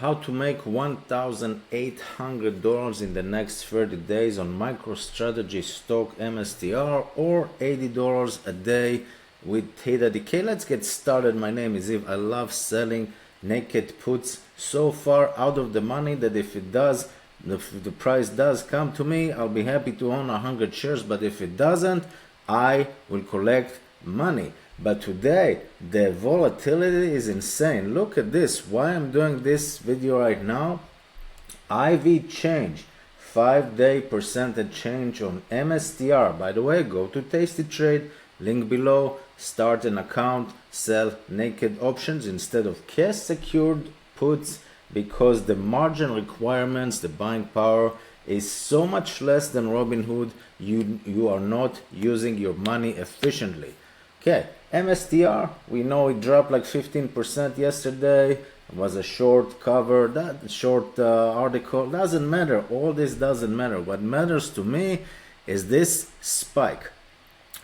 how to make $1,800 in the next 30 days on MicroStrategy stock MSTR, or $80 a day with theta decay. Let's get started. My name is Eve. I love selling naked puts. So far out of the money that if the price does come to me, I'll be happy to own 100 shares, but if it doesn't, I will collect money. But today the volatility is insane. Look at this. Why I'm doing this video right now? IV change, 5-day percentage change on MSTR. By the way, go to Tasty Trade, link below, start an account, sell naked options instead of cash secured puts, because the margin requirements, the buying power is so much less than Robinhood. You are not using your money efficiently. Okay, MSTR, we know it dropped like 15% yesterday. It was a short cover, that short article, doesn't matter. All this doesn't matter. What matters to me is this spike.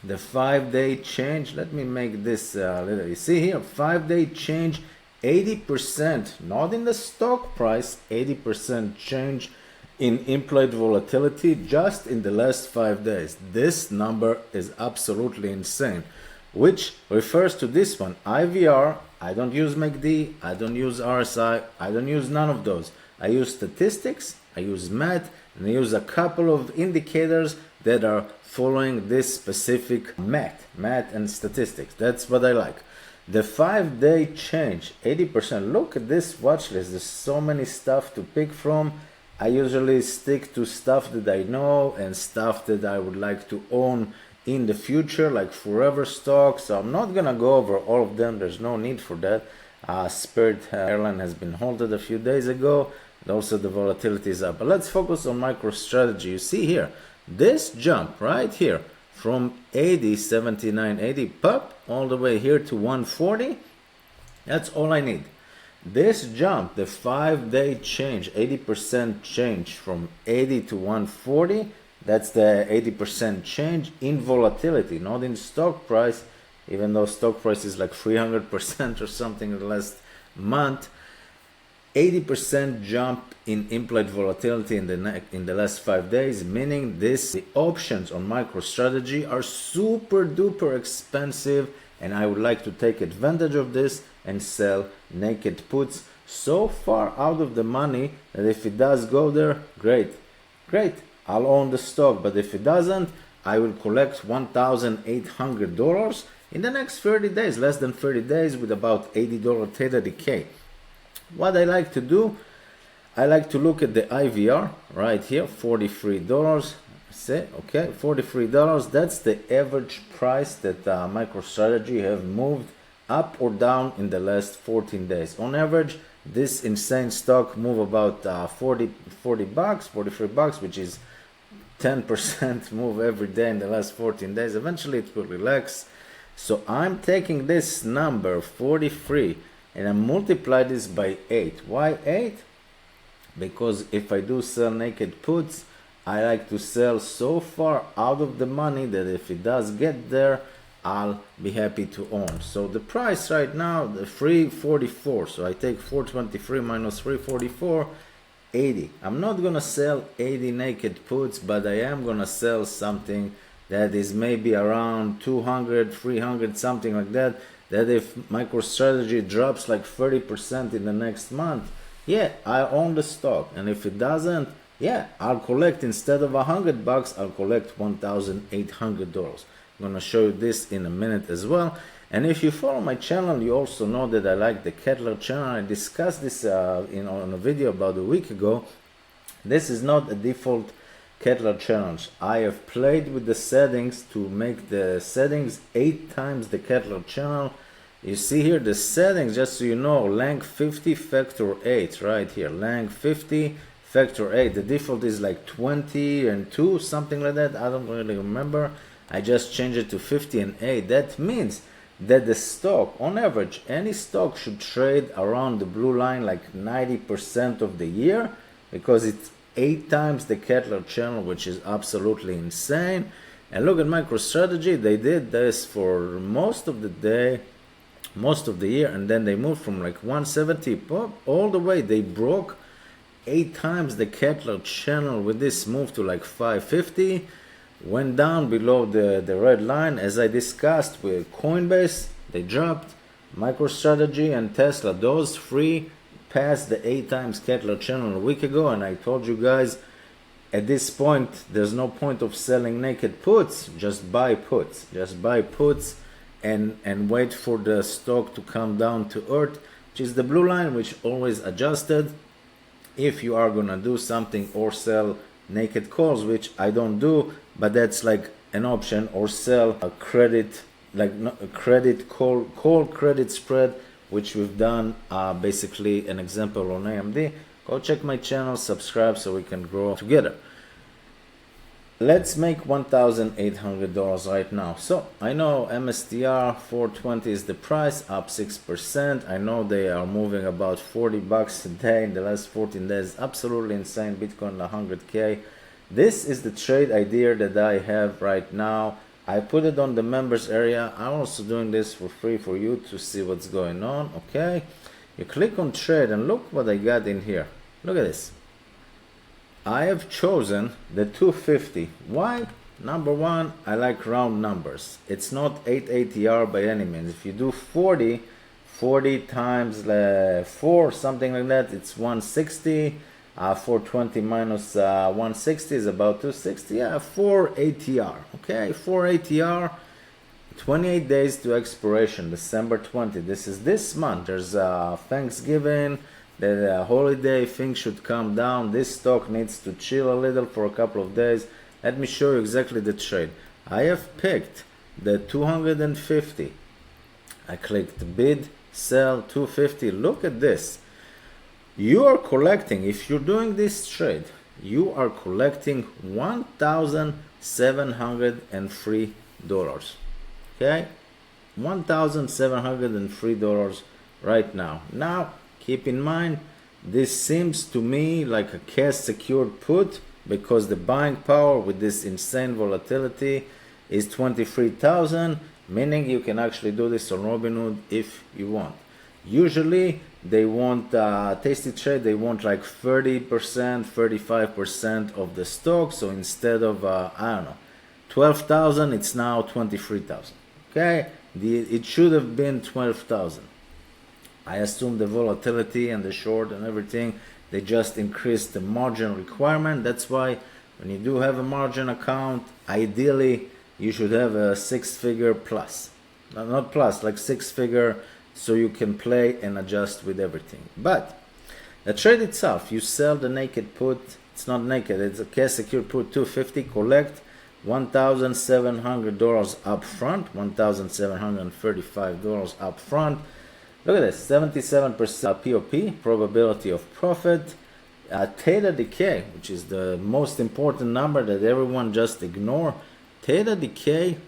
The 5-day change, let me make this little, you see here, 5-day change, 80%, not in the stock price, 80% change in implied volatility just in the last 5 days. This number is absolutely insane, which refers to this one, IVR. I don't use MACD, I don't use RSI, I don't use none of those. I use statistics, I use MAT, and I use a couple of indicators that are following this specific MAT and statistics. That's what I like. The 5-day change, 80%. Look at this watch list. There's so many stuff to pick from. I usually stick to stuff that I know and stuff that I would like to own in the future, like forever stocks. So I'm not gonna go over all of them. There's no need for that. Spirit Airline has been halted a few days ago, and also the volatility is up. But let's focus on MicroStrategy. You see here, this jump right here from 80, 79, 80, pop all the way here to 140. That's all I need. This jump, the 5-day change, 80% change from 80 to 140, that's the 80% change in volatility, not in stock price, even though stock price is like 300% or something in the last month. 80% jump in implied volatility in the last 5 days, meaning the options on MicroStrategy are super duper expensive, and I would like to take advantage of this and sell naked puts. So far out of the money that if it does go there, great, I'll own the stock. But if it doesn't, I will collect $1,800 in the next 30 days, less than 30 days, with about $80 theta decay. What I like to do, I like to look at the IVR right here, $43. Say, okay, $43. That's the average price that MicroStrategy have moved up or down in the last 14 days. On average, this insane stock move about $40, $43, which is 10% move every day in the last 14 days. Eventually it will relax. So I'm taking this number 43 and I multiply this by 8. Why 8? Because if I do sell naked puts, I like to sell so far out of the money that if it does get there, I'll be happy to own. So the price right now, the 344. So I take 423 minus 344, 80. I'm not gonna sell 80 naked puts, but I am gonna sell something that is maybe around 200, 300, something like that. That if MicroStrategy drops like 30% in the next month, yeah, I own the stock. And if it doesn't, yeah, I'll collect, instead of $100, I'll collect $1,800. I'm gonna show you this in a minute as well. And if you follow my channel, you also know that I like the Kettler channel. I discussed this on a video about a week ago. This is not a default Kettler challenge. I have played with the settings to make the settings 8 times the Kettler channel. You see here the settings, just so you know, lang 50 factor 8 right here, lang 50 factor 8. The default is like 20 and 2, something like that. I don't really remember. I just changed it to 50 and 8. That means that the stock, on average, any stock should trade around the blue line like 90% of the year, because it's 8 times the Kettler channel, which is absolutely insane. And look at MicroStrategy. They did this for most of the day most of the year, and then they moved from like 170 pop all the way. They broke 8 times the Kettler channel with this move to like 550, went down below the red line. As I discussed with Coinbase, they dropped. MicroStrategy and Tesla, those three passed the 8 times Kettler channel a week ago, and I told you guys at this point there's no point of selling naked puts. Just buy puts. Just buy puts and wait for the stock to come down to earth, which is the blue line, which always adjusted. If you are gonna do something or sell naked calls, which I don't do, but that's like an option, or sell a credit, like a credit call credit spread, which we've done basically an example on AMD. Go check my channel, subscribe so we can grow together. Let's make $1,800 right now. So I know MSTR 420 is the price, up 6%. I know they are moving about $40 a day in the last 14 days. Absolutely insane. Bitcoin 100K. This is the trade idea that I have right now. I put it on the members area. I'm also doing this for free for you to see what's going on. Okay, you click on trade and look what I got in here. Look at this. I have chosen the 250. Why? Number one, I like round numbers. It's not 8 ATR by any means. If you do 40 times 4, something like that, it's 160. 420 minus 160 is about 260. Yeah, 4 ATR. Okay, 4 ATR. 28 days to expiration, December 20. This is this month. There's Thanksgiving, the holiday, things should calm down. This stock needs to chill a little for a couple of days. Let me show you exactly the trade. I have picked the 250. I clicked bid, sell, 250. Look at this. You are collecting, if you're doing this trade, you are collecting $1,703. Okay? $1,703 right now. Now, keep in mind, this seems to me like a cash secured put, because the buying power with this insane volatility is 23,000, meaning you can actually do this on Robinhood if you want. Usually they want tasty trade, they want like 30%, 35% of the stock. So instead of I don't know, 12,000, it's now 23,000. Okay, it should have been 12,000. I assume the volatility and the short and everything, they just increased the margin requirement. That's why when you do have a margin account, ideally you should have a 6-figure plus. Not plus, like 6-figure, so you can play and adjust with everything. But the trade itself, you sell the naked put. It's not naked, it's a cash secured put, 250, collect $1,700 up front, $1,735 up front. Look at this, 77% POP, probability of profit. Theta decay, which is the most important number that everyone just ignore. Theta decay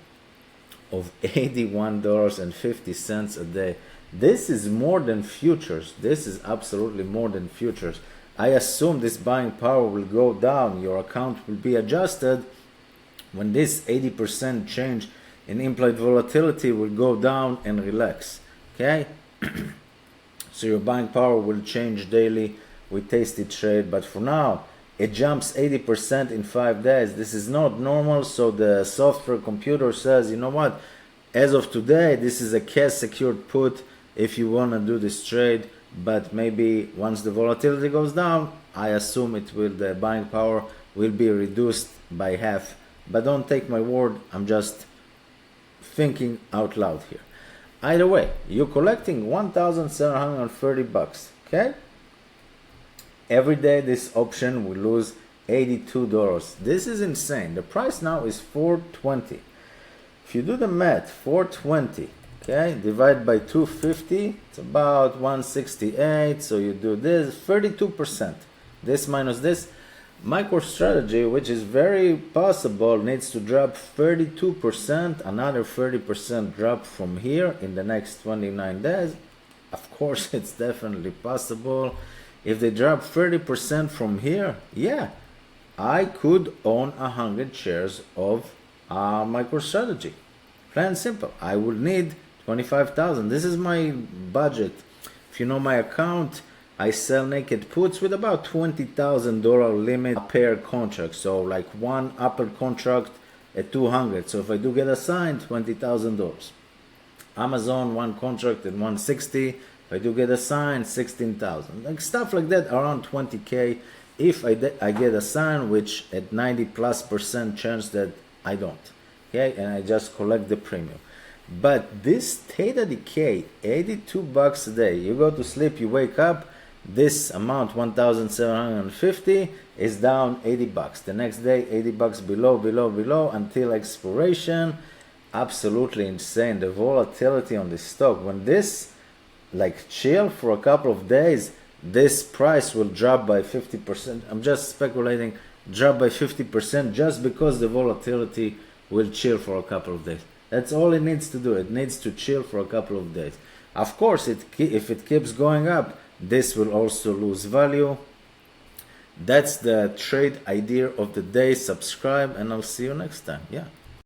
of $81.50 a day. This is more than futures. This is absolutely more than futures. I assume this buying power will go down. Your account will be adjusted when this 80% change in implied volatility will go down and relax. Okay? So your buying power will change daily with tasty trade, but for now it jumps 80% in 5 days. This is not normal, so the software computer says, you know what, as of today this is a cash secured put if you want to do this trade, but maybe once the volatility goes down, I assume the buying power will be reduced by half. But don't take my word, I'm just thinking out loud here. Either way, you're collecting $1,730, okay? Every day this option will lose $82. This is insane. The price now is $420. If you do the math, $420, okay, divide by 250, it's about 168. So you do this, 32%. This minus this. MicroStrategy, which is very possible, needs to drop 32%, another 30% drop from here in the next 29 days. Of course, it's definitely possible. If they drop 30% from here, yeah, I could own 100 shares of MicroStrategy. Plain and simple. I would need 25,000. This is my budget. If you know my account, I sell naked puts with about $20,000 limit per contract. So like one upper contract at 200. So if I do get assigned, $20,000. Amazon, one contract at 160. If I do get assigned, 16,000. Like stuff like that, around 20K. If I get assigned, which at 90+% chance that I don't. Okay, and I just collect the premium. But this theta decay, $82 a day. You go to sleep, you wake up, this amount 1,750 is down $80. The next day, $80 below until expiration. Absolutely insane. The volatility on this stock, when this like chill for a couple of days, this price will drop by 50%. I'm just speculating, drop by 50% just because the volatility will chill for a couple of days. That's all it needs to do. It needs to chill for a couple of days. Of course, if it keeps going up, this will also lose value. That's the trade idea of the day. Subscribe and I'll see you next time. Yeah.